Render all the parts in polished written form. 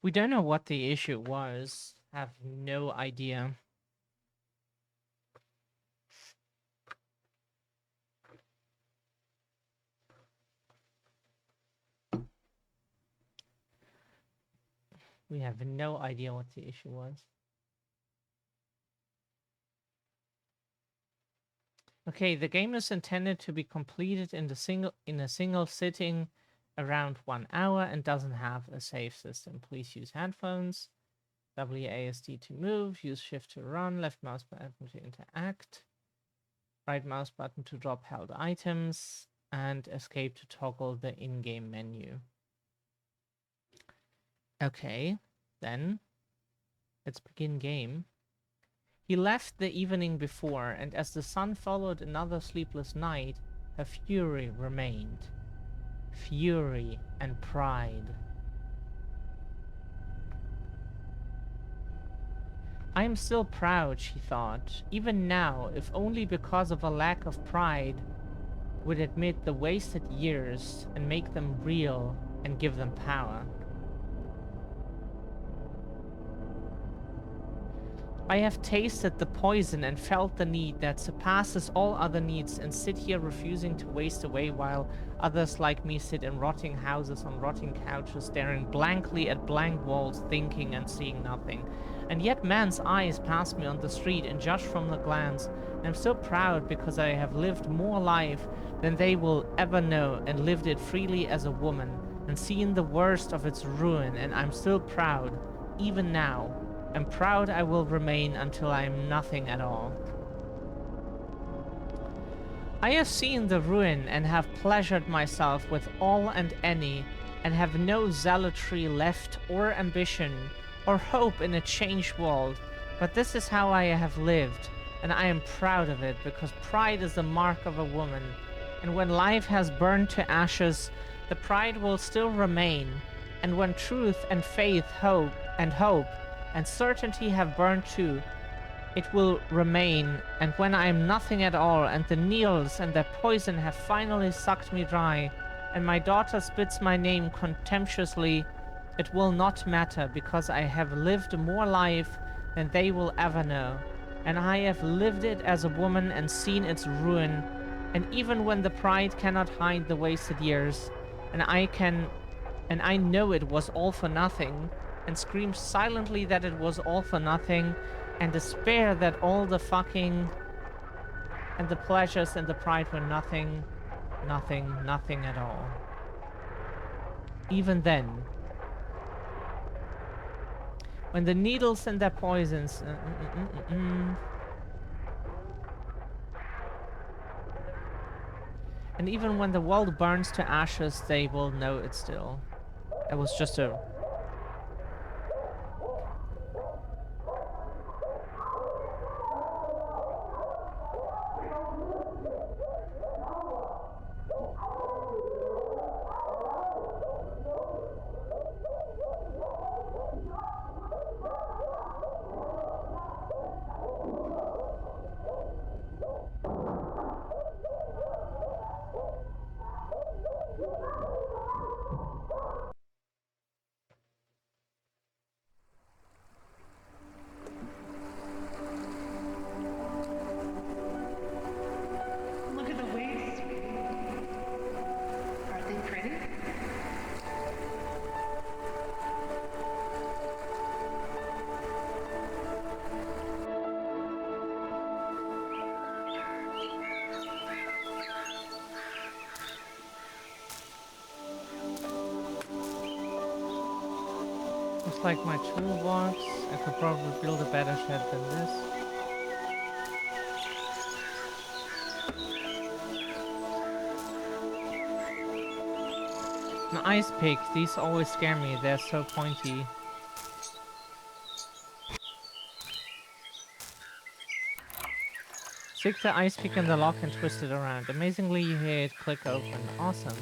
We don't know what the issue was. Have no idea. We have no idea what the issue was. Okay, the game is intended to be completed in a single sitting around 1 hour and doesn't have a save system. Please use headphones. WASD to move, use shift to run, left mouse button to interact, right mouse button to drop held items, and escape to toggle the in-game menu. Okay, then let's begin game. He left the evening before, and as the sun followed another sleepless night, her fury remained. Fury and pride. I am still proud, she thought, even now, if only because of a lack of pride, would admit the wasted years and make them real and give them power. I have tasted the poison and felt the need that surpasses all other needs and sit here refusing to waste away while others like me sit in rotting houses on rotting couches staring blankly at blank walls thinking and seeing nothing. And yet man's eyes pass me on the street and judge from the glance. And I'm so proud because I have lived more life than they will ever know and lived it freely as a woman and seen the worst of its ruin, and I'm still proud, even now. I'm proud I will remain until I am nothing at all. I have seen the ruin and have pleasured myself with all and any, and have no zealotry left or ambition or hope in a changed world, but this is how I have lived, and I am proud of it because pride is the mark of a woman, and when life has burned to ashes, the pride will still remain, and when truth and faith, hope and certainty have burned too, it will remain, and when I am nothing at all, and the needles and their poison have finally sucked me dry, and my daughter spits my name contemptuously, it will not matter, because I have lived more life than they will ever know, and I have lived it as a woman and seen its ruin, and even when the pride cannot hide the wasted years, and I know it was all for nothing, and scream silently that it was all for nothing, and despair that all the fucking and the pleasures and the pride were nothing, nothing at all. Even then, when the needles and their poisons, and even when the world burns to ashes, they will know it still. It was just a Look at the waves, sweetie. Aren't they pretty? looks like my toolbox. I could probably build a better shed than this. An ice pick, these always scare me, they're so pointy. Stick the ice pick in the lock and twist it around. Amazingly, you hear it click open. Awesome.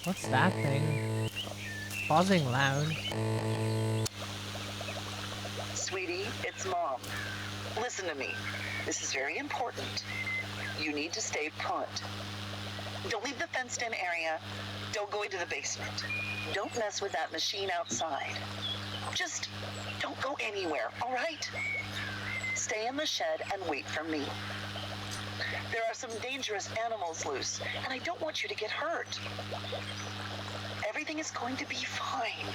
What's that thing? Buzzing loud. Sweetie, it's Mom. Listen to me. This is very important. You need to stay put. Don't leave the fenced-in area. Don't go into the basement. Don't mess with that machine outside. Just don't go anywhere, all right? Stay in the shed and wait for me. There are some dangerous animals loose, and I don't want you to get hurt. Everything is going to be fine.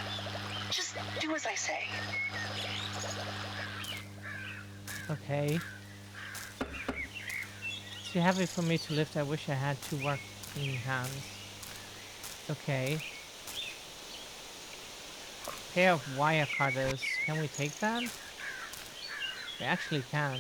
Just do as I say. Okay. Too heavy for me to lift. I wish I had two working hands. Okay. Pair of wire cutters. Can we take that? We actually can.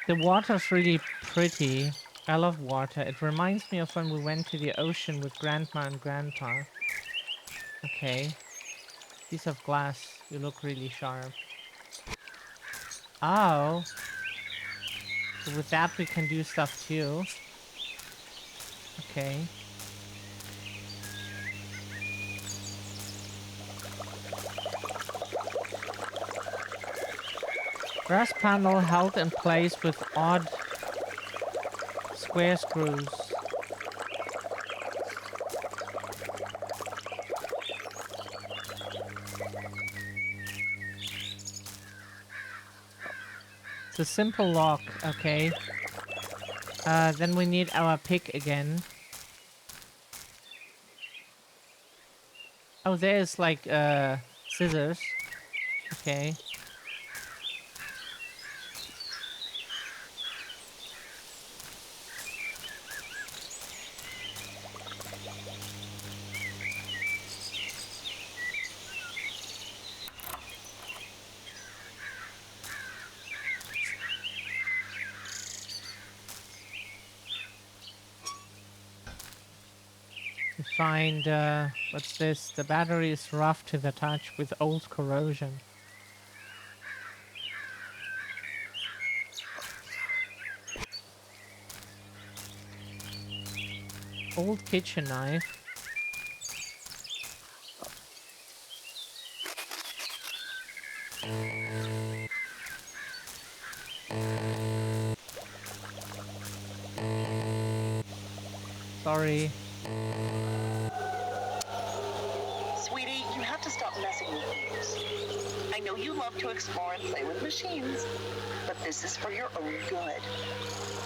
The water's really pretty. I love water. It reminds me of when we went to the ocean with Grandma and Grandpa. Okay. Piece of glass. You look really sharp. Oh. So with that we can do stuff too. Okay. Brass panel held in place with odd square screws. It's a simple lock, okay. Then we need our pick again. Oh, there's like scissors. Okay. Find, what's this? The battery is rough to the touch with old corrosion. Old kitchen knife. Sorry. Sweetie, you have to stop messing with things. I know you love to explore and play with machines, but this is for your own good.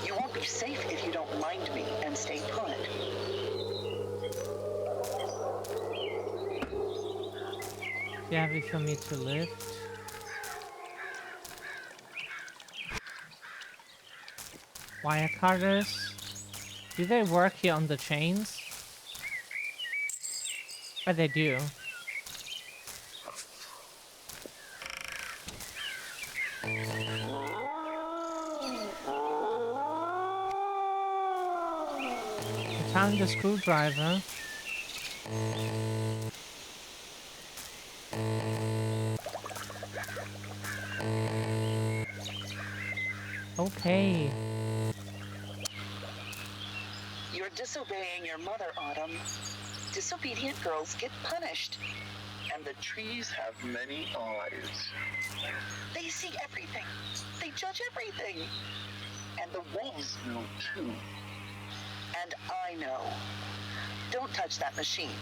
You won't be safe if you don't mind me and stay put. Too heavy for me to lift. Wire cutters. Do they work here on the chains? But they do. I found the screwdriver. Okay. You're disobeying your mother, Autumn. Disobedient girls get punished. And the trees have many eyes. They see everything. They judge everything. And the wolves know too. And I know. Don't touch that machine.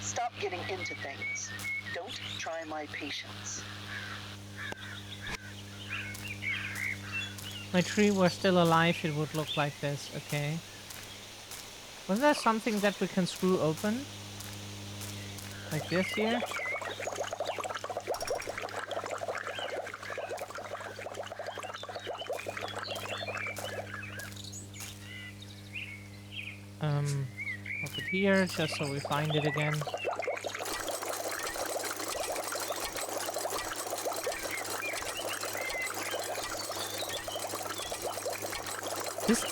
Stop getting into things. Don't try my patience. My tree were still alive, it would look like this. Okay. Was there something that we can screw open? Like this here? Pop it here, just so we find it again.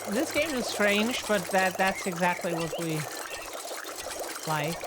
This game is strange, but that's exactly what we like.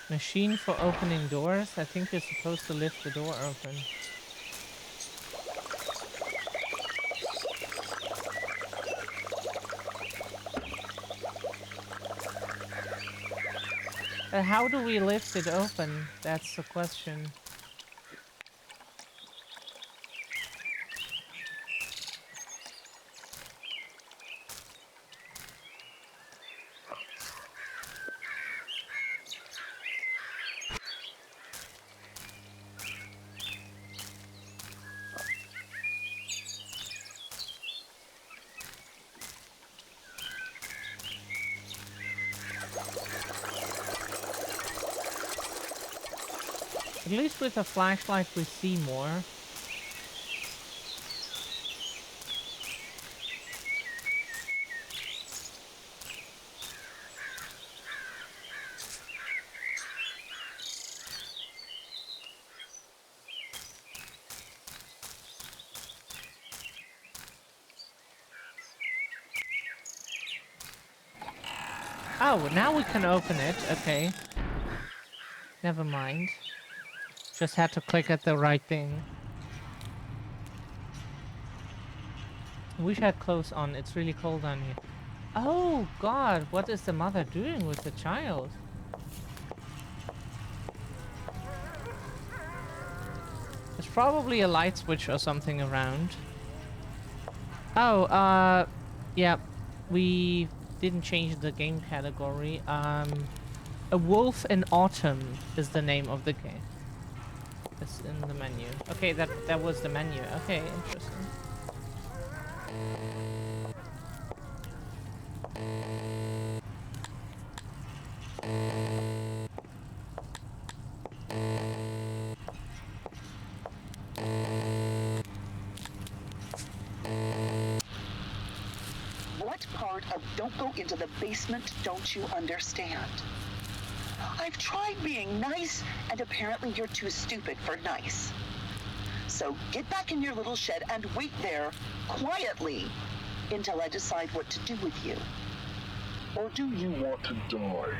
Machine for opening doors. I think you're supposed to lift the door open. How do we lift it open? That's the question. At least with a flashlight we see more. Oh, now we can open it. Okay. Never mind. Just had to click at the right thing. Wish I had clothes on. It's really cold down here. Oh god, what is the mother doing with the child? There's probably a light switch or something around. Oh, yeah. We didn't change the game category. A Wolf in Autumn is the name of the game. It's in the menu. Okay, that was the menu. Okay, interesting. What part of don't go into the basement don't you understand? I've tried being nice, and apparently you're too stupid for nice. So get back in your little shed and wait there, quietly, until I decide what to do with you. Or do you want to die?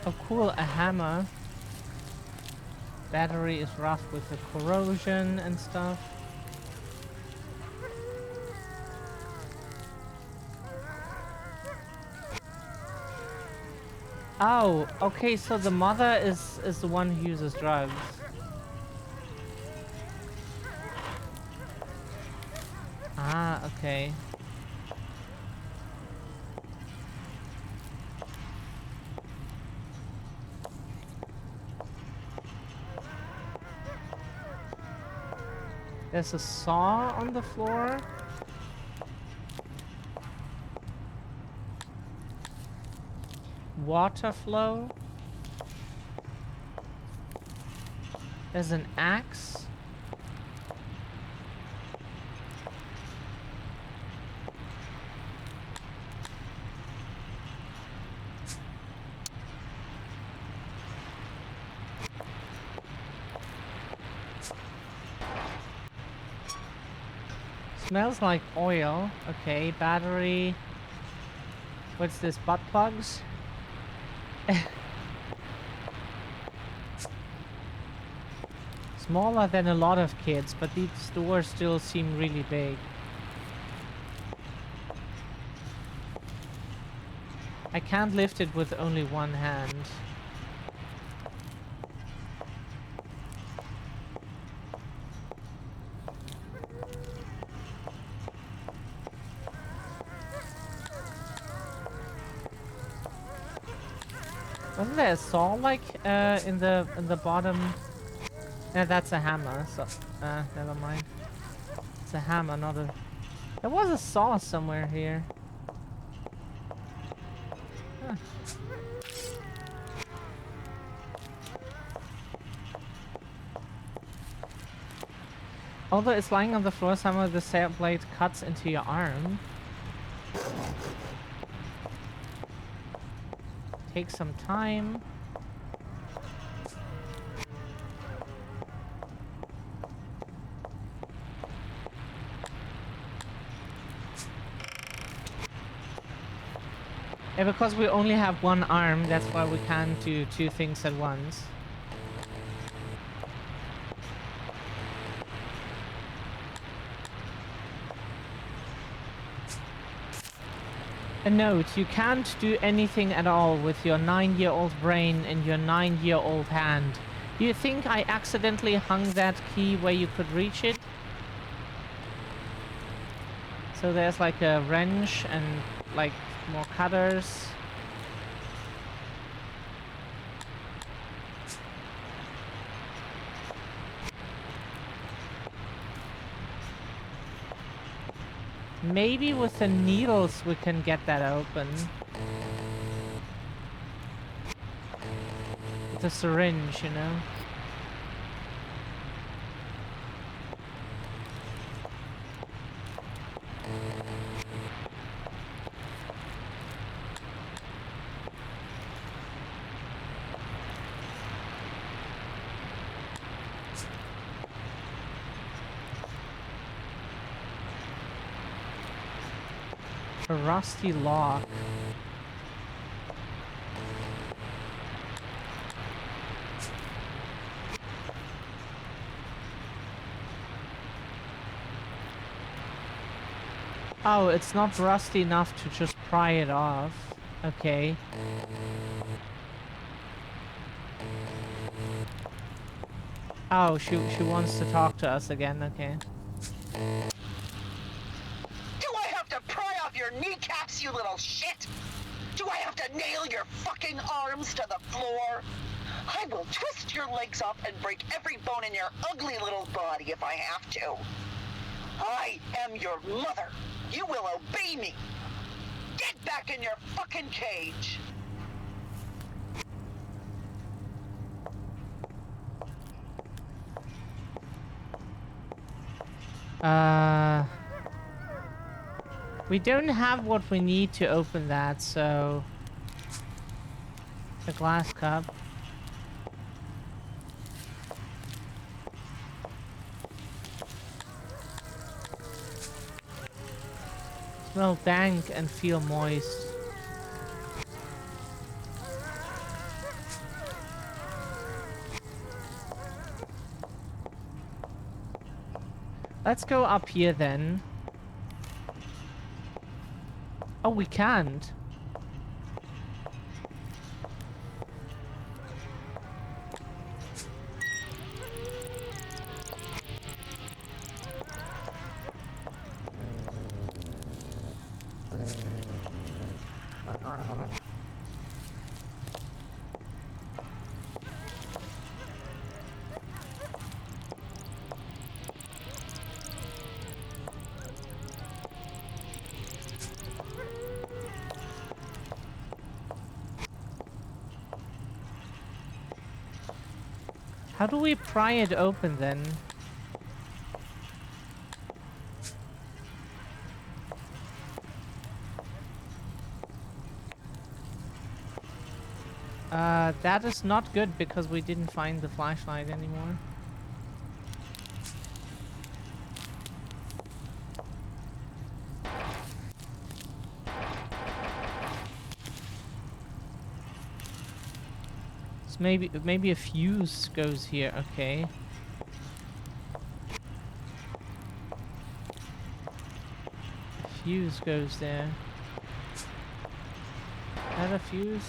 Oh cool, a hammer. Battery is rough with the corrosion and stuff. Oh, okay, so the mother is the one who uses drugs. Ah, okay. There's a saw on the floor. Water flow. There's an axe. Smells like oil. Okay, battery. What's this? Butt plugs? Smaller than a lot of kids, but these doors still seem really big. I can't lift it with only one hand. Wasn't there a saw like in the bottom? Yeah, that's a hammer. So never mind. It's a hammer, not a. There was a saw somewhere here. Huh. Although it's lying on the floor, some of the saw blade cuts into your arm. take some time. Yeah, because we only have one arm, that's why we can't do two things at once. A note, you can't do anything at all with your 9-year-old brain and your 9-year-old hand. You think I accidentally hung that key where you could reach it? So there's like a wrench and like more cutters. Maybe with the needles we can get that open. With a syringe, you know? A rusty lock. Oh, it's not rusty enough to just pry it off. Okay. Oh, she wants to talk to us again, okay. Your kneecaps, you little shit! Do I have to nail your fucking arms to the floor? I will twist your legs off and break every bone in your ugly little body if I have to. I am your mother. You will obey me. Get back in your fucking cage. We don't have what we need to open that, so... A glass cup. Smell dank and feel moist. Let's go up here then. Oh, we can't. How do we pry it open then? That is not good because we didn't find the flashlight anymore. So maybe a fuse goes here, okay. Fuse goes there. Is that a fuse?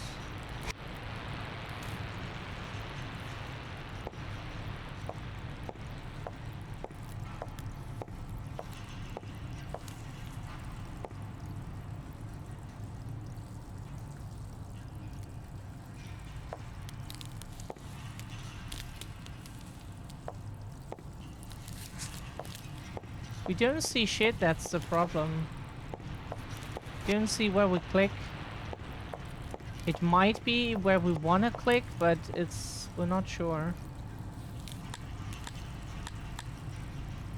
We don't see shit, that's the problem. Don't see where we click. It might be where we want to click, but we're not sure.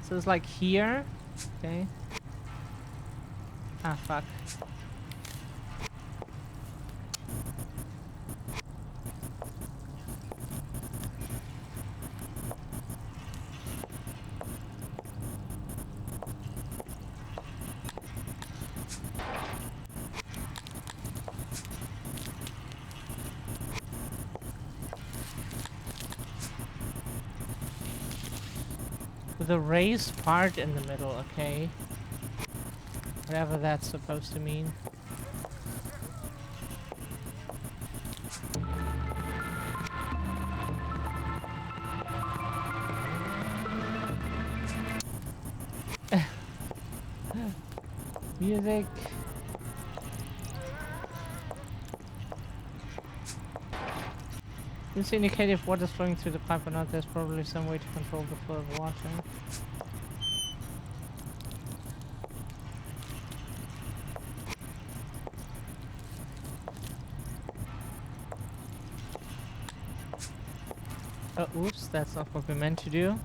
So it's like here. Okay. Ah, fuck. the raised part in the middle, okay. Whatever that's supposed to mean. Music. This indicate if water is flowing through the pipe or not. There's probably some way to control the flow of water. Oh, oops, that's not what we meant to do.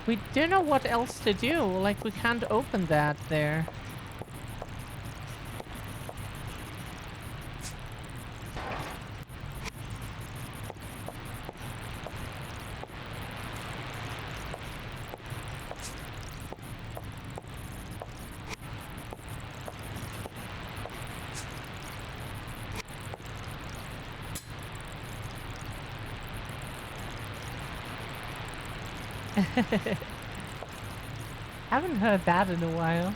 We don't know what else to do. Like, we can't open that there. Haven't heard that in a while.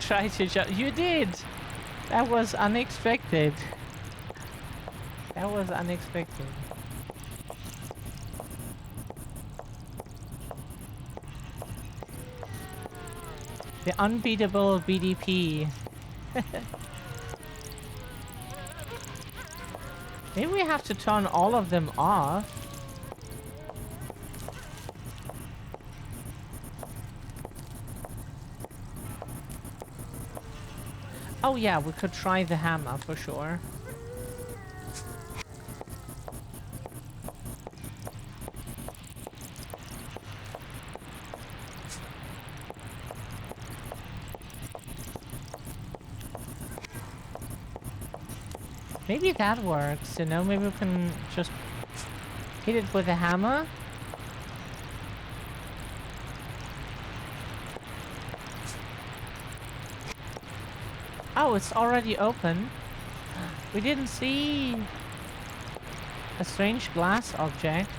Try to jump. You did! That was unexpected. That was unexpected. The unbeatable BDP. Maybe we have to turn all of them off. Oh yeah, we could try the hammer for sure. Maybe that works, you know? Maybe we can just hit it with a hammer. Oh, it's already open. We didn't see a strange glass object.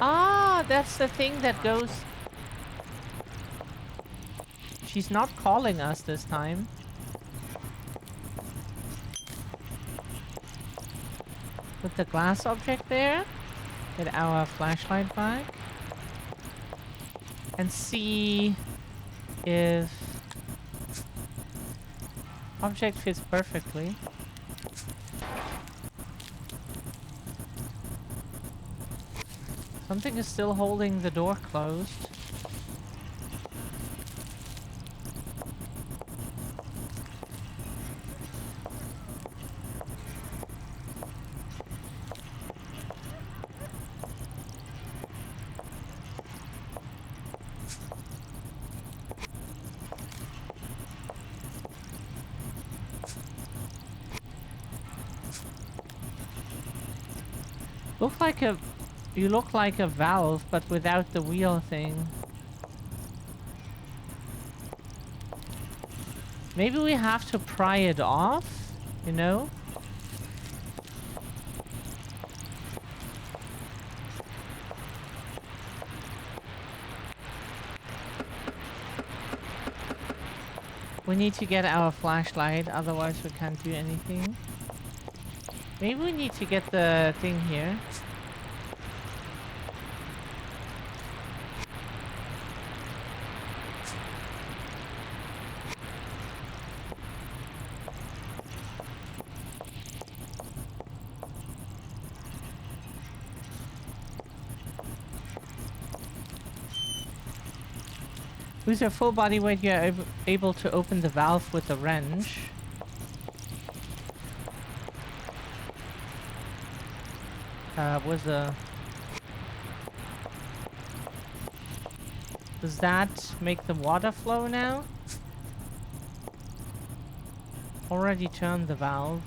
Ah, that's the thing that goes... She's not calling us this time. Put the glass object there. Get our flashlight back. And see if object fits perfectly. Something is still holding the door closed. Look like a... You look like a valve, but without the wheel thing. Maybe we have to pry it off, you know? We need to get our flashlight, otherwise we can't do anything. Maybe we need to get the thing here. With your full body weight, you are able to open the valve with a wrench. With a... Does that make the water flow now? Already turned the valve.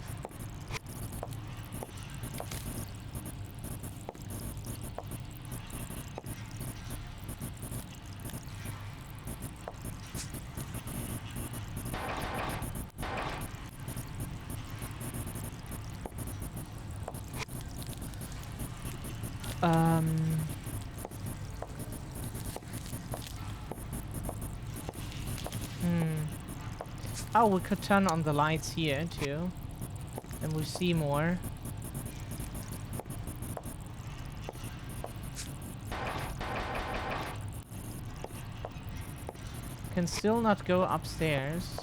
Oh, we could turn on the lights here too, and we see more. Can still not go upstairs.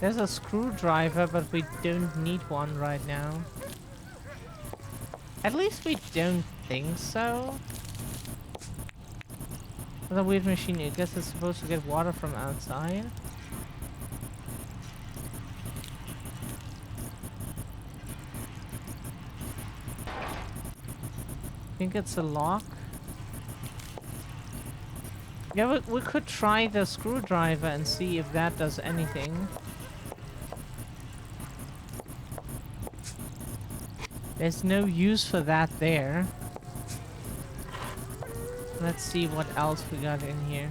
There's a screwdriver, but we don't need one right now. At least we don't think so. The weird machine, I guess it's supposed to get water from outside. I think it's a lock. Yeah, we could try the screwdriver and see if that does anything. There's no use for that there. Let's see what else we got in here.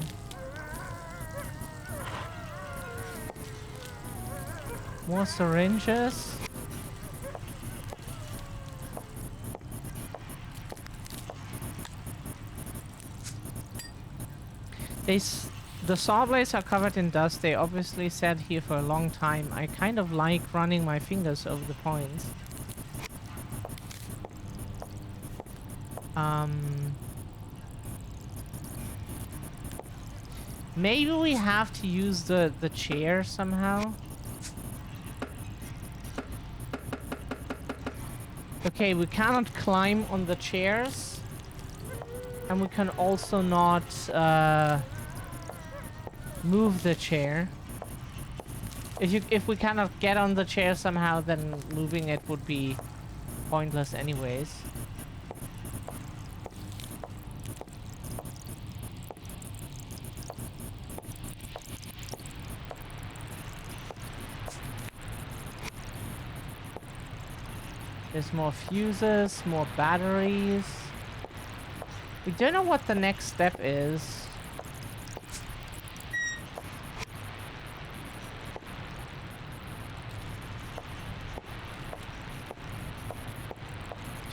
More syringes. The saw blades are covered in dust. They obviously sat here for a long time. I kind of like running my fingers over the points. Maybe we have to use the chair somehow. Okay, we cannot climb on the chairs. And we can also not move the chair. If we cannot get on the chair somehow, then moving it would be pointless anyways. There's more fuses, more batteries. We don't know what the next step is.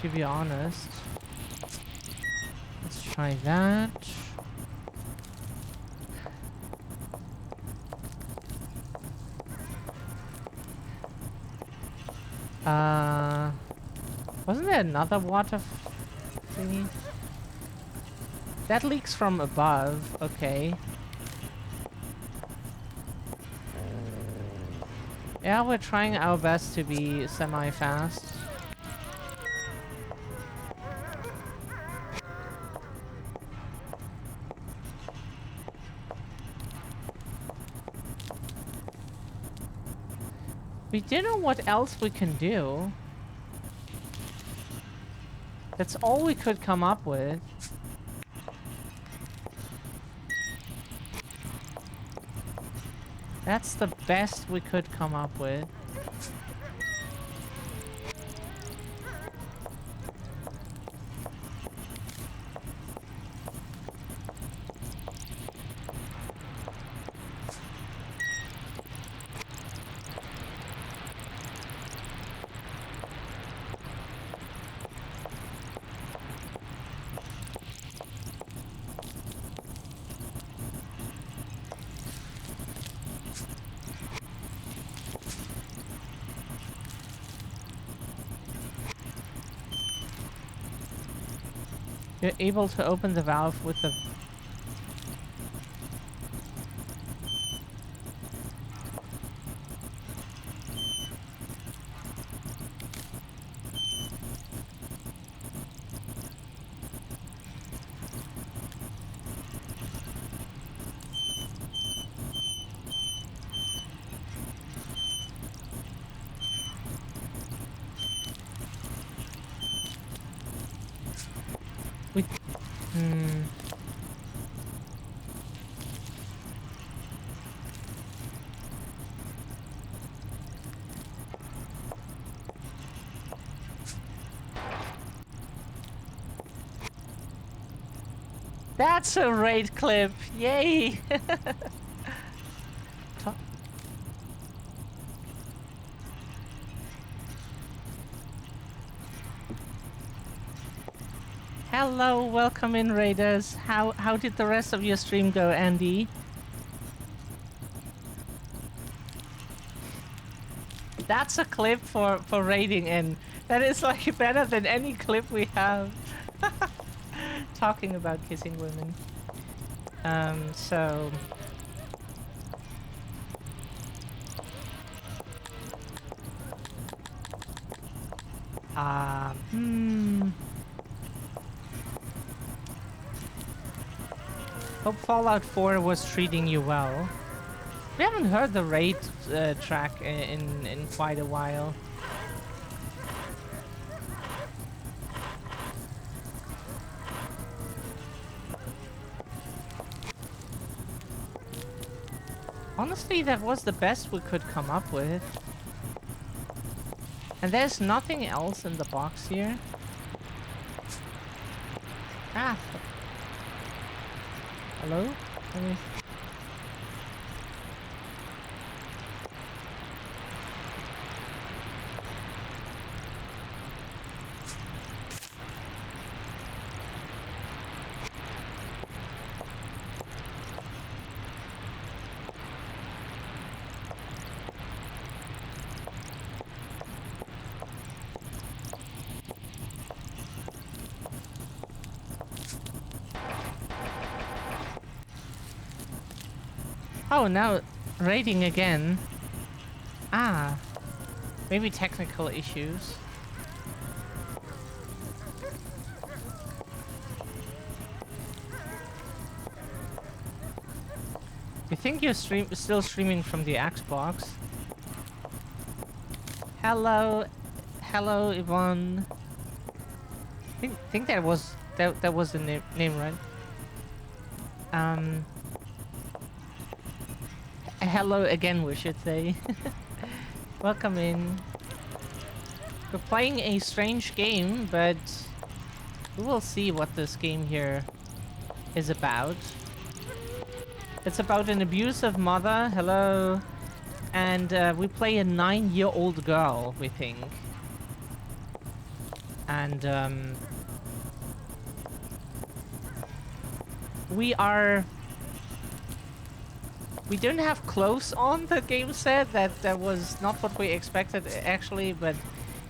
To be honest. Let's try that. Wasn't there another water thingy? That leaks from above, okay. Yeah, we're trying our best to be semi-fast. We don't know what else we can do. That's all we could come up with. That's the best we could come up with. You're able to open the valve with the... We... That's a raid clip! Yay! To- Hello, welcome in, raiders. How did the rest of your stream go, Andy? That's a clip for raiding in. That is like better than any clip we have. Talking about kissing women. So... Hope Fallout 4 was treating you well. We haven't heard the raid track in quite a while. Honestly, that was the best we could come up with. And there's nothing else in the box here. Ah. Hello? Let me... Oh, now raiding again. Ah, maybe technical issues. You think you're still streaming from the Xbox? Hello, hello, Yvonne. Think that was the name, right? Hello again, we should say. Welcome in. We're playing a strange game, but we will see what this game here is about. It's about an abusive mother, hello, and we play a 9-year-old girl, we think. And we don't have clothes on, the game said. That was not what we expected, actually, but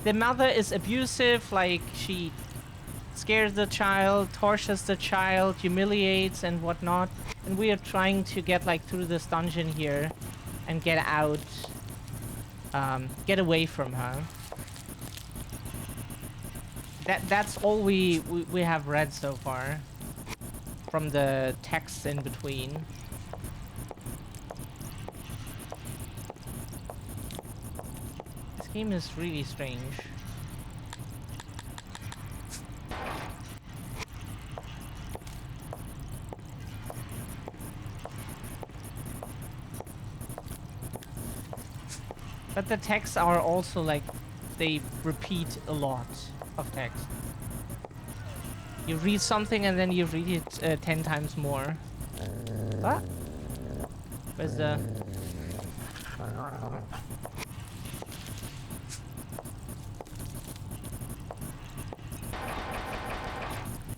the mother is abusive, like she scares the child, tortures the child, humiliates and whatnot. And we are trying to get like through this dungeon here and get out, get away from her. That's all we have read so far from the text in between. This game is really strange. But the texts are also like, they repeat a lot of text. You read something and then you read it 10 times more. What? Where's the...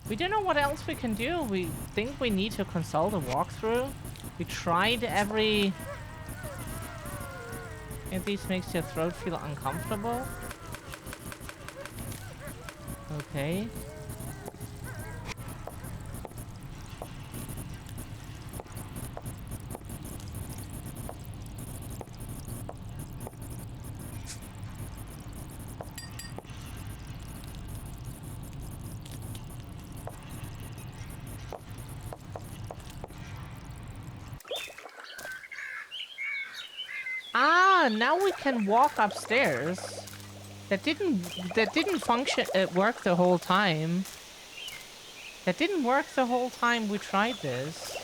We don't know what else we can do. We think we need to consult a walkthrough. We tried every... If this makes your throat feel uncomfortable. Okay. Ah, now we can walk upstairs. That didn't function work the whole time. That didn't work the whole time we tried this.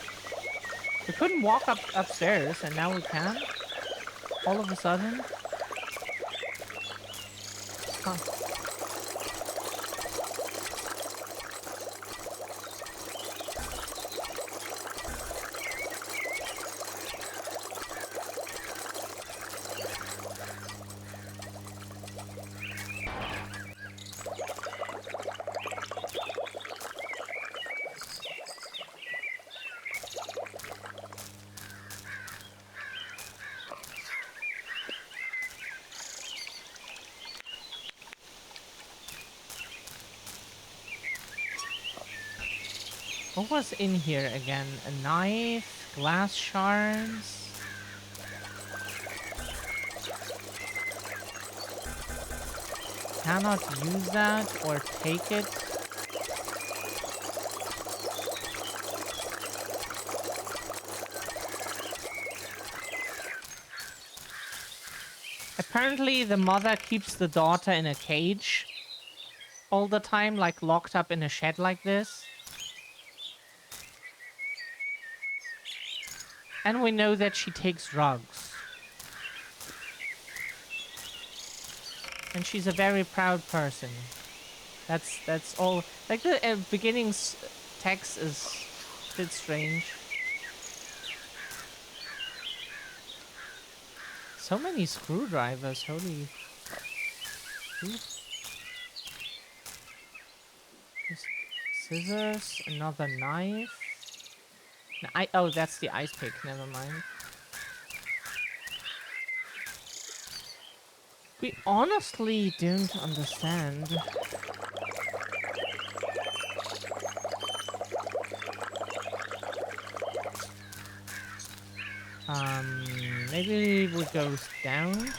We couldn't walk upstairs, and now we can. All of a sudden. Huh. What was in here again? A knife, glass shards. Cannot use that or take it. Apparently the mother keeps the daughter in a cage all the time, like locked up in a shed like this. And we know that she takes drugs. And she's a very proud person. That's all. Like the beginning text is a bit strange. So many screwdrivers, holy. Scissors, another knife. Oh, that's the ice pick, never mind. We honestly don't understand. Maybe we go down.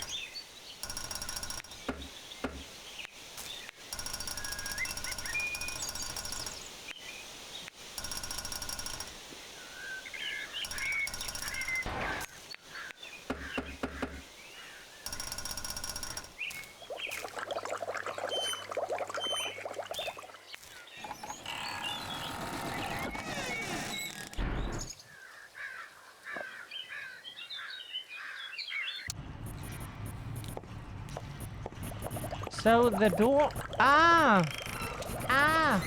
So the door... Ah! Ah!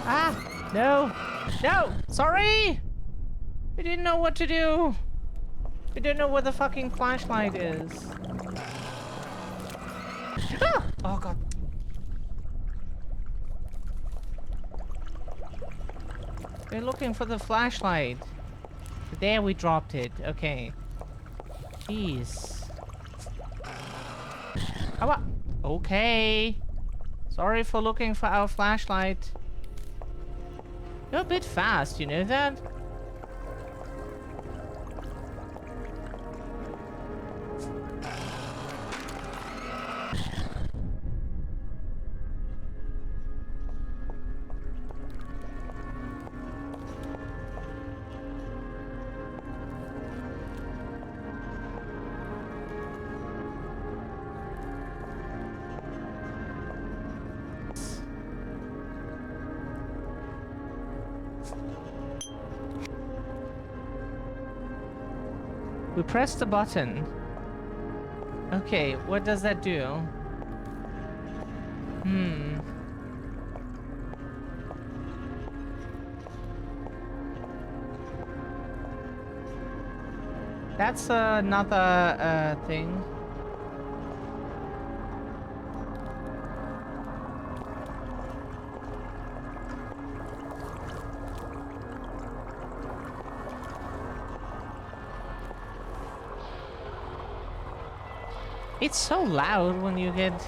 Ah! No! No! Sorry! We didn't know what to do! We didn't know where the fucking flashlight is. Ah! Oh god. We're looking for the flashlight. There we dropped it. Okay. Jeez. How okay. Sorry for looking for our flashlight. You're a bit fast, you know that? We press the button. Okay, what does that do? That's another thing. It's so loud when you get...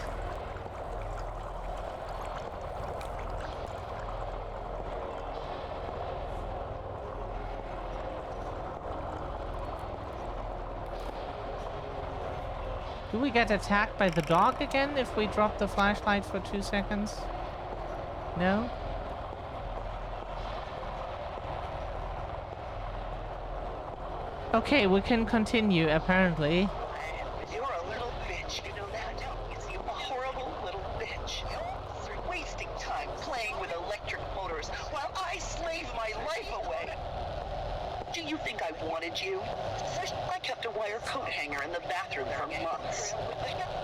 Do we get attacked by the dog again if we drop the flashlight for 2 seconds? No? Okay, we can continue, apparently. You're a little bitch, you know that? It's you a horrible little bitch. You're wasting time playing with electric motors while I slave my life away. Do you think I wanted you? I kept a wire coat hanger in the bathroom for months.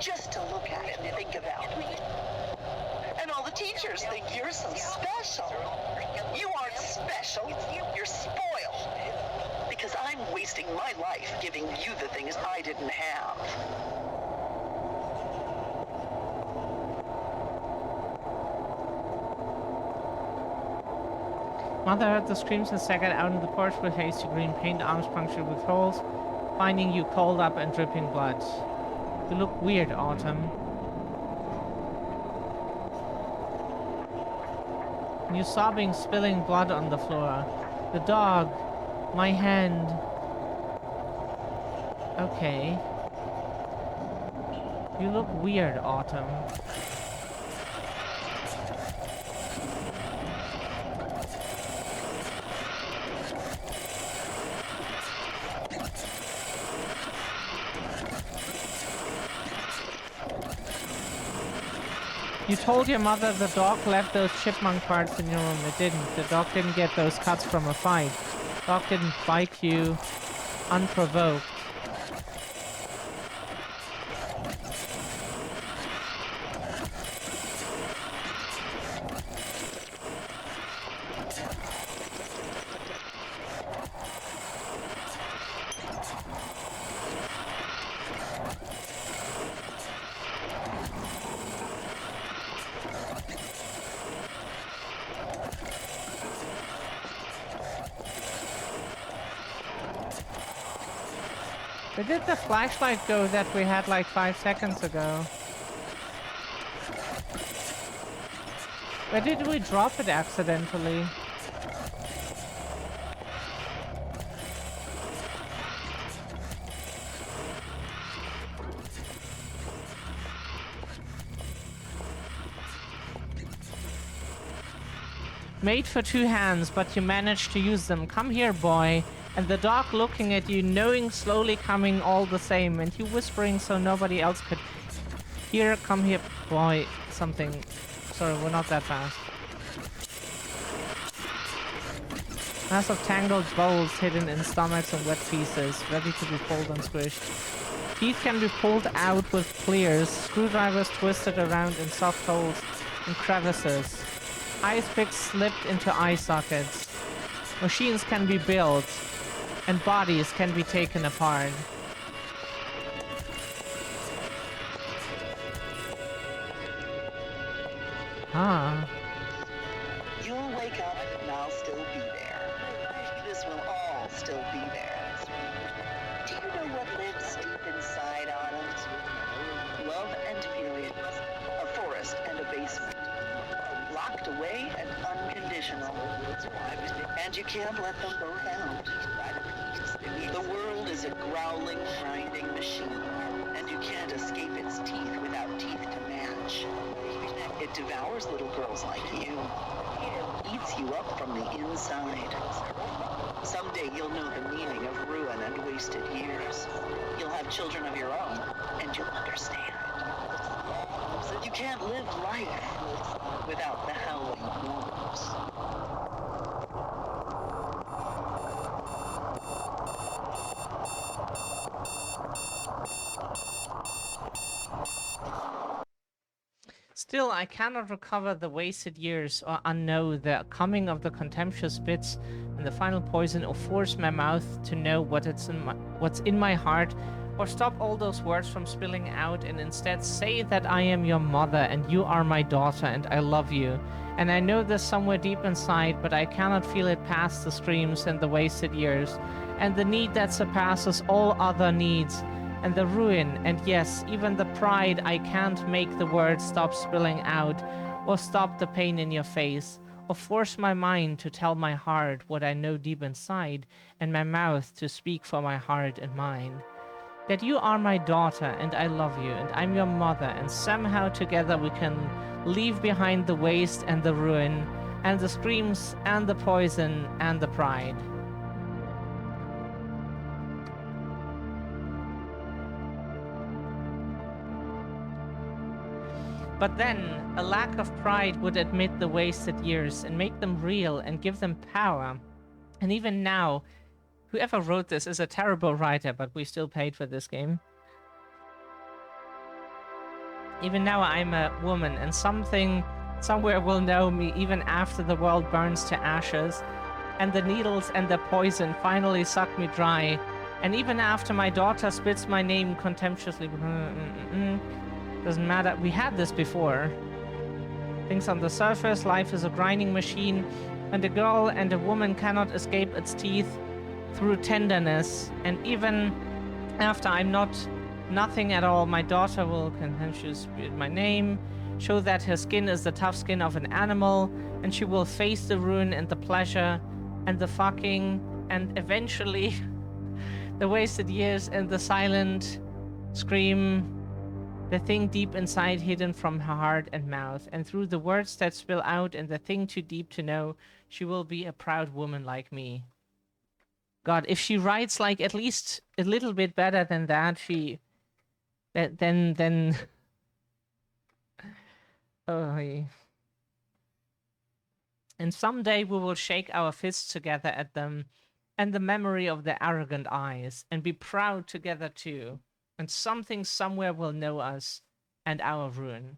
Just to look at it and think about it. And all the teachers think you're so special. You aren't special. You're spoiled. Because I'm wasting my life giving you the things I didn't have. Mother heard the screams and staggered out on the porch with hasty green paint, arms punctured with holes, finding you coiled up and dripping blood. You look weird, Autumn. You sobbing, spilling blood on the floor. The dog. My hand. Okay. You look weird, Autumn. You told your mother the dog left those chipmunk parts in your room. It didn't. The dog didn't get those cuts from a fight. Dog didn't bite you unprovoked. Where did the flashlight go that we had like 5 seconds ago? Where did we drop it accidentally? Made for 2 hands, but you managed to use them. Come here, boy. And the dog looking at you, knowing slowly coming all the same, and you whispering so nobody else could hear. Come here, boy. Something. Sorry, we're not that fast. Mass of tangled bowls hidden in stomachs and wet feces, ready to be pulled and squished. Teeth can be pulled out with pliers, screwdrivers twisted around in soft holes and crevices. Ice picks slipped into eye sockets. Machines can be built, and bodies can be taken apart. Ah. You'll wake up and I'll still be there. This will all still be there. Do you know what lives deep inside Autumn? Love and feelings. A forest and a basement. Locked away and unconditional. And you can't let them both out. The world is a growling, grinding machine, and you can't escape its teeth without teeth to match. It devours little girls like you, eats you up from the inside. Someday you'll know the meaning of ruin and wasted years. You'll have children of your own, and you'll understand. You can't live life without the howling wolves. Still, I cannot recover the wasted years or unknow the coming of the contemptuous bits and the final poison, or force my mouth to know what's in my heart, or stop all those words from spilling out and instead say that I am your mother and you are my daughter and I love you. And I know this somewhere deep inside, but I cannot feel it past the screams and the wasted years, and the need that surpasses all other needs, and the ruin, and yes, even the pride. I can't make the words stop spilling out, or stop the pain in your face, or force my mind to tell my heart what I know deep inside, and my mouth to speak for my heart and mind. that you are my daughter and I love you and I'm your mother, and somehow together we can leave behind the waste and the ruin and the screams and the poison and the pride. But then, a lack of pride would admit the wasted years and make them real and give them power. And even now, whoever wrote this is a terrible writer, but we still paid for this game. Even now I'm a woman, and something somewhere will know me even after the world burns to ashes, and the needles and the poison finally suck me dry, and even after my daughter spits my name contemptuously. Doesn't matter, we had this before. Things on the surface, life is a grinding machine, and a girl and a woman cannot escape its teeth through tenderness, and even after I'm nothing at all, my daughter will contemptuously spit my name, show that her skin is the tough skin of an animal, and she will face the ruin and the pleasure and the fucking and eventually the wasted years and the silent scream, the thing deep inside hidden from her heart and mouth, and through the words that spill out and the thing too deep to know, she will be a proud woman like me. God, if she writes like at least a little bit better than that, then oh, yeah. And someday we will shake our fists together at them and the memory of their arrogant eyes and be proud together too. And something somewhere will know us and our ruin.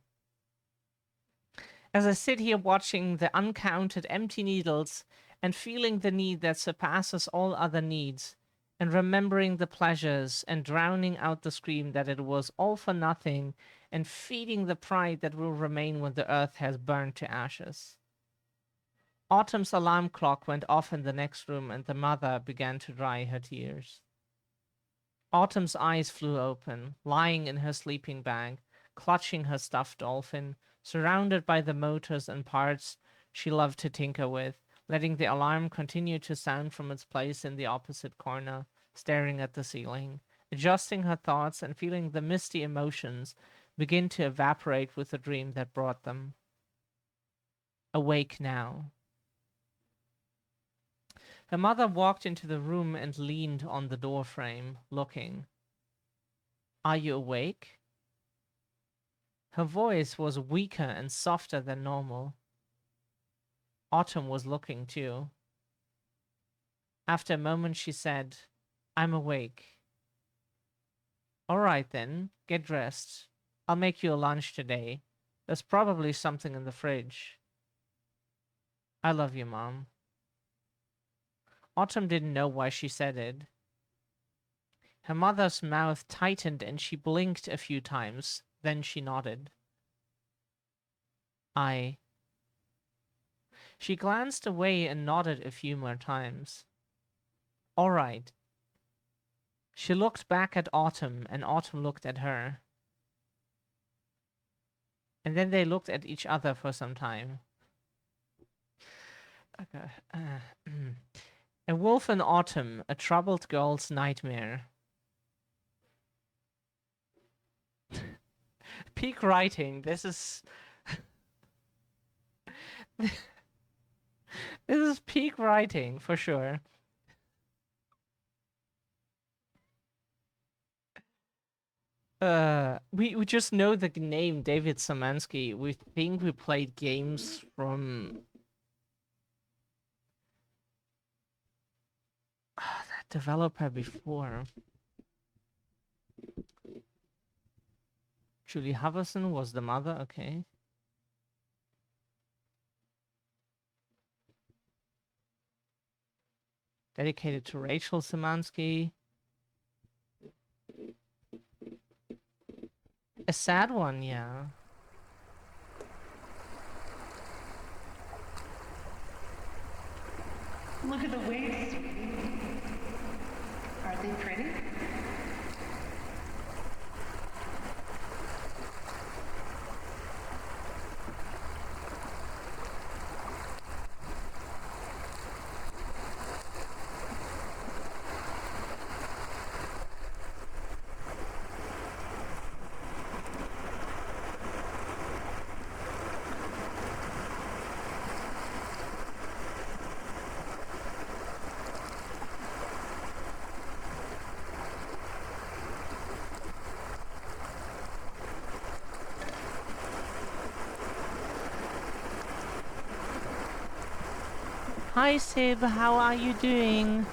As I sit here watching the uncounted empty needles and feeling the need that surpasses all other needs, and remembering the pleasures and drowning out the scream that it was all for nothing, and feeding the pride that will remain when the earth has burned to ashes. Autumn's alarm clock went off in the next room, and the mother began to dry her tears. Autumn's eyes flew open, lying in her sleeping bag, clutching her stuffed dolphin, surrounded by the motors and parts she loved to tinker with, letting the alarm continue to sound from its place in the opposite corner, staring at the ceiling, adjusting her thoughts and feeling the misty emotions begin to evaporate with the dream that brought them. Awake now. Her mother walked into the room and leaned on the doorframe, looking. Are you awake? Her voice was weaker and softer than normal. Autumn was looking too. After a moment she said, I'm awake. All right then, get dressed. I'll make you a lunch today. There's probably something in the fridge. I love you, Mom. Autumn didn't know why she said it. Her mother's mouth tightened and she blinked a few times. Then she nodded. She glanced away and nodded a few more times. All right. She looked back at Autumn, and Autumn looked at her. And then they looked at each other for some time. Okay. A wolf in autumn, a troubled girl's nightmare. Peak writing. This is this is peak writing for sure. We just know the name David Szymanski. We think we played games from that developer before. Julie Haverson was the mother, okay. Dedicated to Rachel Szymanski. A sad one, yeah. Look at the waves. Are they pretty? Hi Sib, how are you doing?